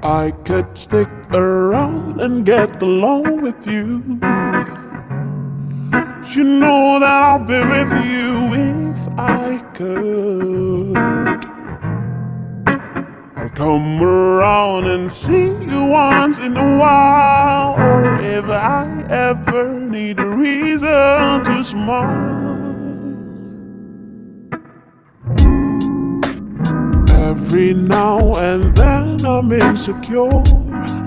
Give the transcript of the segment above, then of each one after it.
I could stick around and get along with you. You know that I'll be with you if I could. I'll come around and see you once in a while, or if I ever need a reason to smile. Every now and then I'm insecure.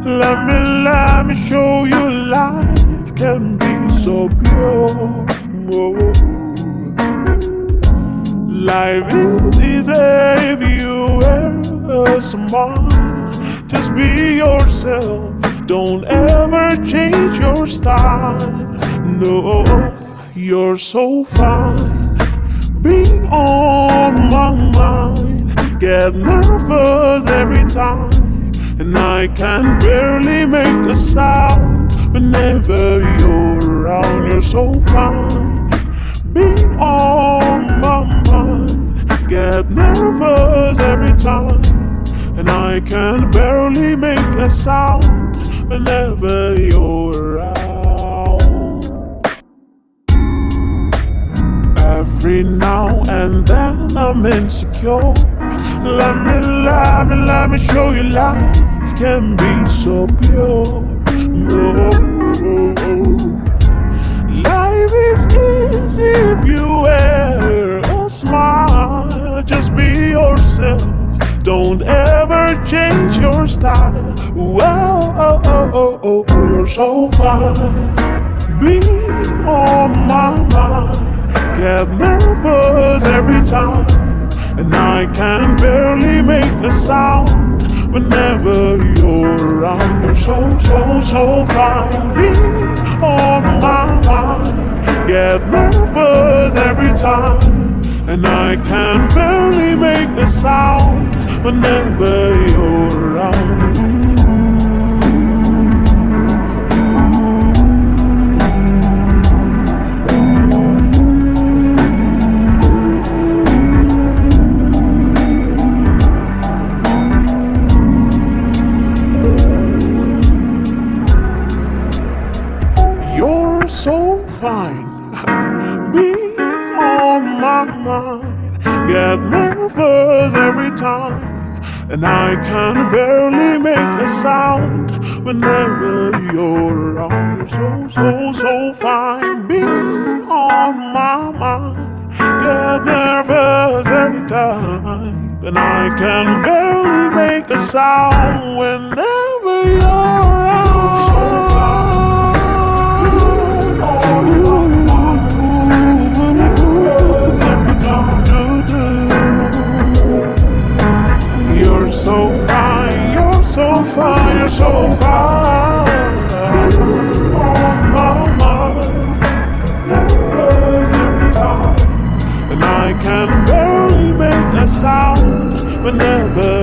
Let me show you life can be so pure. Oh. Life is easy if you wear a smile. Just be yourself, don't ever change your style. No, you're so fine, being on my mind. Get nervous every time, and I can barely make a sound. Whenever you're around, you're so fine, being on my mind. Get nervous every time, and I can barely make a sound. Whenever you're around, every now and then I'm insecure. Let me show you life can be so pure. Oh. Life is easy if you wear a smile. Just be yourself, don't ever change your style. Well, you're so fine, be on my mind. Get nervous every time, and I can barely make a sound. Whenever you're around, you're so fine, be on my mind. Get nervous every time, and I can barely make a sound. Whenever you're around. So fine, be on my mind. Get nervous every time, and I can barely make a sound. Whenever you're around, you're so fine, be on my mind. Get nervous every time, and I can barely make a sound. Whenever you're around, so fine. You're so fine, you're so fine, you're so fine. On my mind, nervous every time, and I can barely make a sound. Whenever